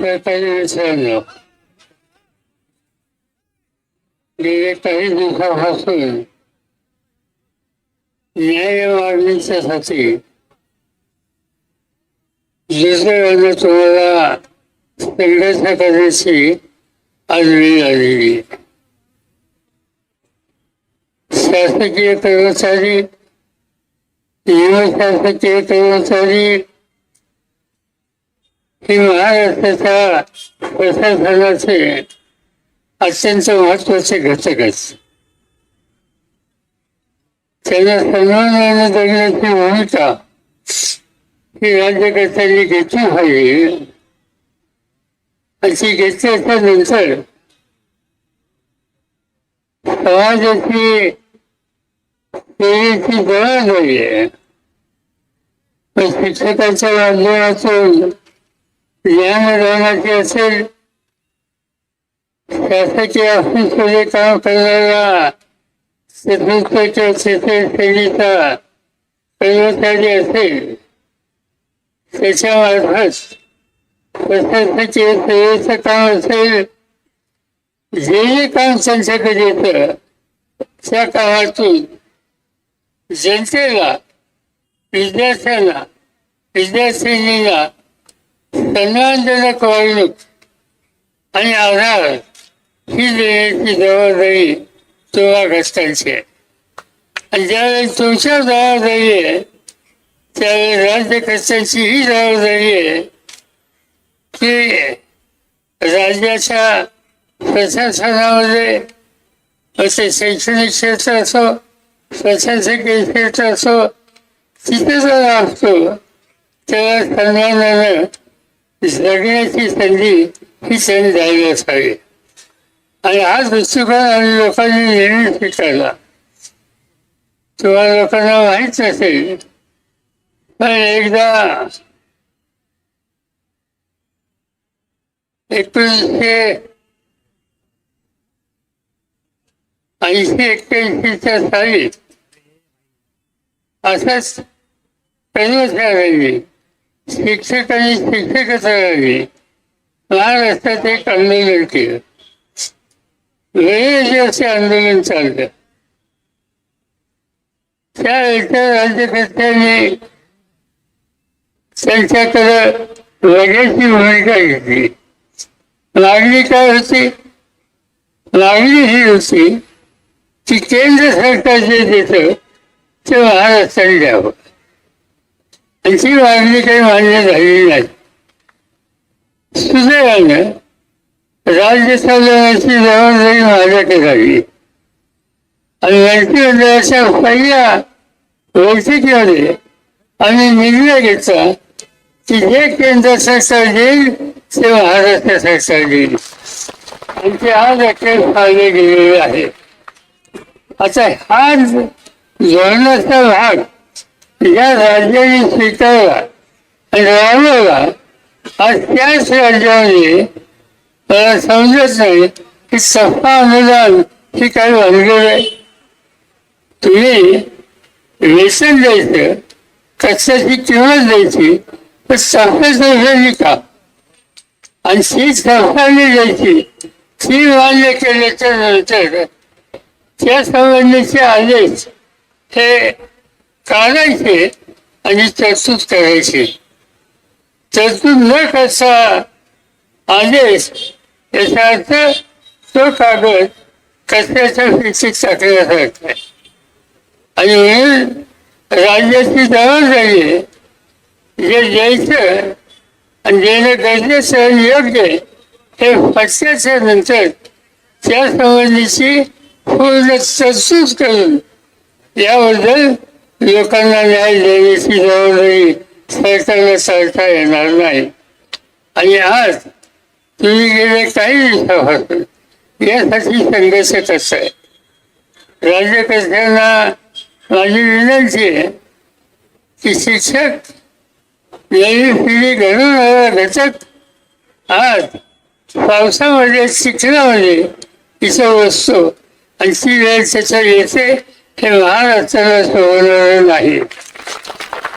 पहिले विचारलं गेले काही दिवसापासून न्याय मागणीच्यासाठी दुसऱ्याने तुम्हाला संघर्ष करण्याची आज वेळ आलेली. शासकीय कर्मचारी, शासकीय कर्मचारी हे महाराष्ट्राच्या प्रशासनाचे अत्यंत महत्वाचे घटक आहेत. त्यांना सन्मानाने जगण्याची भूमिका ही राज्यकर्त्यांनी घेतली पाहिजे. अशी घेतल्याच्या नंतर समाजाची सेवेची जबाबदारी आहे. शिक्षकांच्या माध्यमातून ज्ञानदानाची असेल, शासकीय ऑफिसमध्ये काम करणारा श्रेणीचा कर्मचारी असेल, त्याच्यामार्फत प्रशासकीय सेवेचं काम असेल, जे काम त्यांच्याकडे येतं त्या कामातून जनतेला, विद्यार्थ्यांना, विद्यार्थिनींना सन्मानजनक वागणूक आणि आधार ही देण्याची जबाबदारी तुम्हा घटकांची आहे. आणि ज्यावेळेस तुमच्या जबाबदारी आहे त्यावेळेस राज्यकर्त्यांची ही जबाबदारी आहे की राज्याच्या प्रशासनामध्ये असे शैक्षणिक क्षेत्र असो, प्रशासकीय क्षेत्र असो, तिथे जर असतो तेव्हा सन्मानानं जगण्याची संधी ही त्यांनी द्यावी असावी. आणि हा दृष्टिकोन आम्ही लोकांनी नेहमी स्वीकारला. तुम्हाला लोकांना माहीत नसेल पण एकदा 1980-81च्या साली असंच कर्मचाऱ्यांनी, शिक्षकांनी, शिक्षकेतरांनी महाराष्ट्रात एक आंदोलन केलं. वेगवेगळे असे आंदोलन चाललं. त्यावेळेच्या राज्यकर्त्यांनी त्यांच्याकडे वेगळ्याची भूमिका घेतली. मागणी काय होती? मागणी ही होती की केंद्र सरकार जे देतं ते महाराष्ट्राने द्यावं. आणि ती मागणी काही मान्य झालेली नाही. सुदैवानं राज्य चालवण्याची जबाबदारी माझ्याकडे झाली. आणि मंत्रिमंडळाच्या पहिल्या बैठकीमध्ये आम्ही निर्णय घेतला की जे केंद्र सरकार देईल ते महाराष्ट्र सरकार देईल. आणि ते आज अखेर पाळले गेलेले आहे. आता हा धोरणाचा भाग या राज्याने स्वीकारला आणि राबवला. आज त्याच राज्यामध्ये मला समजत नाही की सफा अनुदान ही काही भानगड आहे. तुम्ही वेतन द्यायचं, कष्टाची किंमत द्यायची, पण सफा सरकारने का? आणि ती सरकारने द्यायची ती मान्य केल्याच्या नंतर त्या संबंधीचे आदेश हे काढायचे आणि तरतूद करायची. तरतूद न करता आदेश याचा अर्थ तो कागद कचऱ्याच्या पिशवीत टाकण्यासारखा आहे. आणि म्हणून राज्याची जबाबदारी आहे जे द्यायचं आणि देणं गरजेचं आणि योग्य हे पटल्याच्या नंतर त्या संबंधीची पूर्ण तरतूद करून याबद्दल लोकांना न्याय देण्याची जबाबदारी सरकारला चालता येणार नाही. आणि आज तुम्ही गेले काही दिवसापासून यासाठी संघर्ष करताय. राज्यकर्त्यांना माझी विनंती आहे की शिक्षक नवी पिढी घडवणारा घटक आज पावसामध्ये, शिक्षणामध्ये इथं बसतो आणि ती वेळ त्याच्या येते हे महाराष्ट्राला सोडवणार नाही.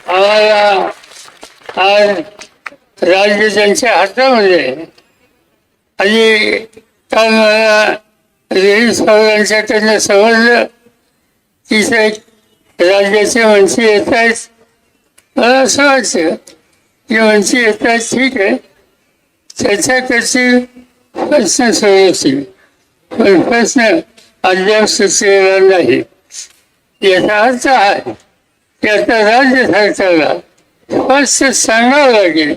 आम्हाला आज राज्य त्यांच्या हातामध्ये आहे. आणि काल मला रेडी साहेबांच्याकडनं समजलं की राज्याचे मंत्री येत आहेत. मला असं वाटतं की मंत्री येत आहेत, ठीक आहे, त्याच्याकडचे प्रश्न सोडवतील, पण प्रश्न अद्याप सुचलेला नाही. याचा अर्थ आहे की आता राज्य सरकारला स्पष्ट सांगावं लागेल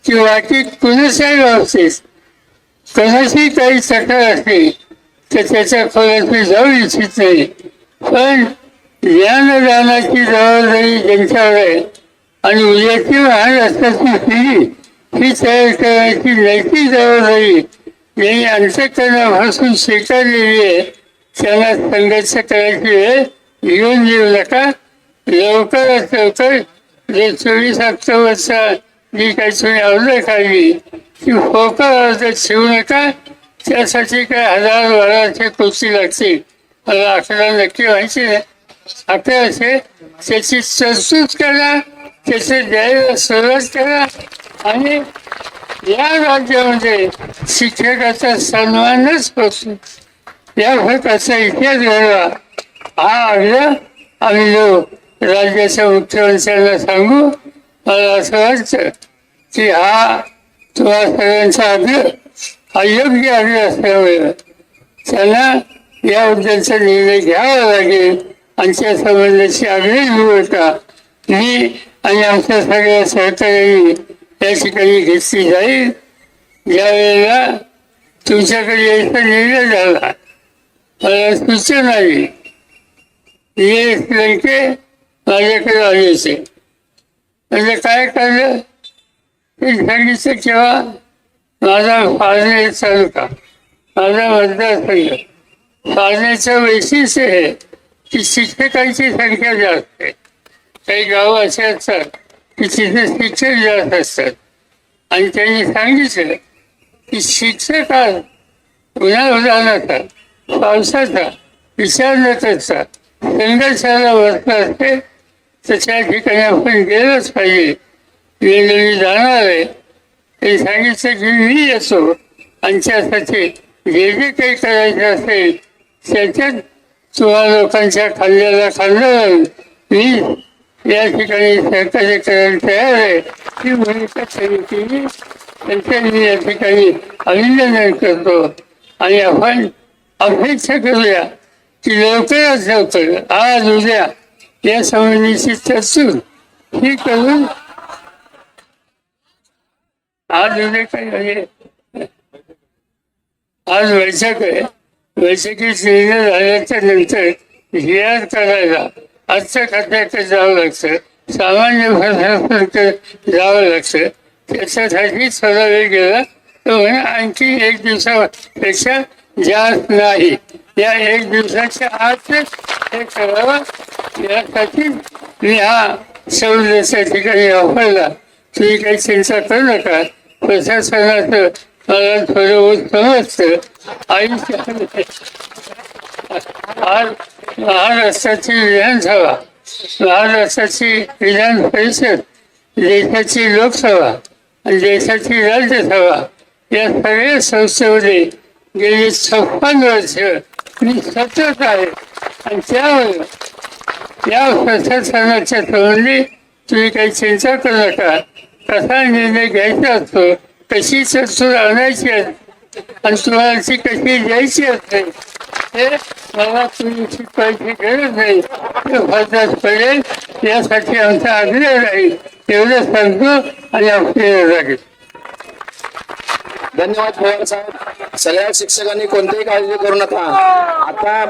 की बाकी कुणाच्याही बाबतीत कोणाची काही तक्रार असली तर त्याच्या खोल्यात मी जाऊ इच्छित नाही, पण ज्ञानदानाची जबाबदारी ज्यांच्यावर आहे आणि उद्याची महाराष्ट्राची पिढी ही तयार करण्याची नैतिक जबाबदारी ज्यांनी अंतःकरणापासून स्वीकारलेली आहे त्यांना संघर्ष करायची वेळ येऊन देऊ नका. लवकरात लवकर जे 24 ऑक्टोबरचा जी काही तुम्ही ऑर्डर काढली ती फोकल ऑर्डर ठेवू नका. त्यासाठी काय 1000-1200 कोटी लागतील, मला आकडा नक्की माहिती नाही. 1100 त्याची तरतूद करा, त्याचे द्यायला सुरुवात करा आणि या राज्यामध्ये शिक्षकाचा सन्मानच होतो या प्रकारचा इतिहास घडवा. हा आग्रह आम्ही राज्याच्या मुख्यमंत्र्यांना सांगू. मला असं वाटतं की हा तुम्हा सगळ्यांचा आग्रह हा योग्य आग्रह असल्यामुळे त्यांना याबद्दलचा निर्णय घ्यावा लागेल. आणि त्या संबंधाची आग्रही भूमिका मी आणि आमच्या सगळ्या सहकार्यांनी या ठिकाणी घेतली जाईल. ज्या वेळेला तुमच्याकडे यायचा निर्णय झाला मला सूचना आली, हे लंके माझ्याकडे आले होते. म्हणजे काय करलं ते सांगितलं, केव्हा माझा फाळणे तालुका, माझा मतदारसंघ, फाळण्याचं वैशिष्ट्य आहे की शिक्षकांची संख्या जास्त आहे. काही गावं असे असतात की तिथे शिक्षक जास्त असतात आणि त्यांनी सांगितलं की शिक्षक हा उन्हाळ्याचा पावसाचा विचार न करता संघर्षाला बसला असते तर त्या ठिकाणी आपण गेलंच पाहिजे. वेळोवेळी जाणार आहे ते सांगितलं की मी येतो आणि त्यासाठी जे जे काही करायचं असेल त्याच्यात तुम्हा लोकांच्या खाल्ल्याला खाल्लं मी या ठिकाणी सहकार्य करायला तयार आहे. ही भूमिका त्यांनी केली, त्यांचं मी या ठिकाणी अभिनंदन करतो. आणि आपण अपेक्षा करूया की लवकरात लवकर आज उद्या या संबंधीची तरतूद ही करून आज उद्या काही म्हणजे आज बैठक आहे, बैठकीत निर्णय झाल्याच्या नंतर जाहीर करायला अर्थ खात्याकडे जावं लागतं, सामान्य प्रशासनाकडे जावं लागतं. त्याच्यासाठी थोडा वेळ गेला तर आणखी 1 दिवसापेक्षा जास्त नाही. या 1 दिवसाच्या आतच हे करावं. यासाठी मी हा सवलतीच्या ठिकाणी वापरला. तुम्ही काही चिंता करू नका. प्रशासनाचं मला थोडं समजतं. आयुष्यामध्ये आज महाराष्ट्राची विधानसभा, महाराष्ट्राची विधान परिषद, देशाची लोकसभा आणि देशाची राज्यसभा या सगळ्या संस्थेमध्ये गेली 56 वर्ष मी सतत आहे. आणि त्यामुळे या प्रशासनाच्या संबंधी तुम्ही काही चिंता करू नका. कसा निर्णय घ्यायचा असतो, कशी तरतूद आणायची असते आणि तुम्हाला ती कशी द्यायची असते हे मला तुम्ही शिकवायची गरज नाही. ते फरक पडेल यासाठी आमचा आग्रह राहील. एवढं सांगतो आणि आपल्याला लागेल. धन्यवाद पवार साहेब. सगळ्या शिक्षकांनी कोणतीही काळजी करू नका. आता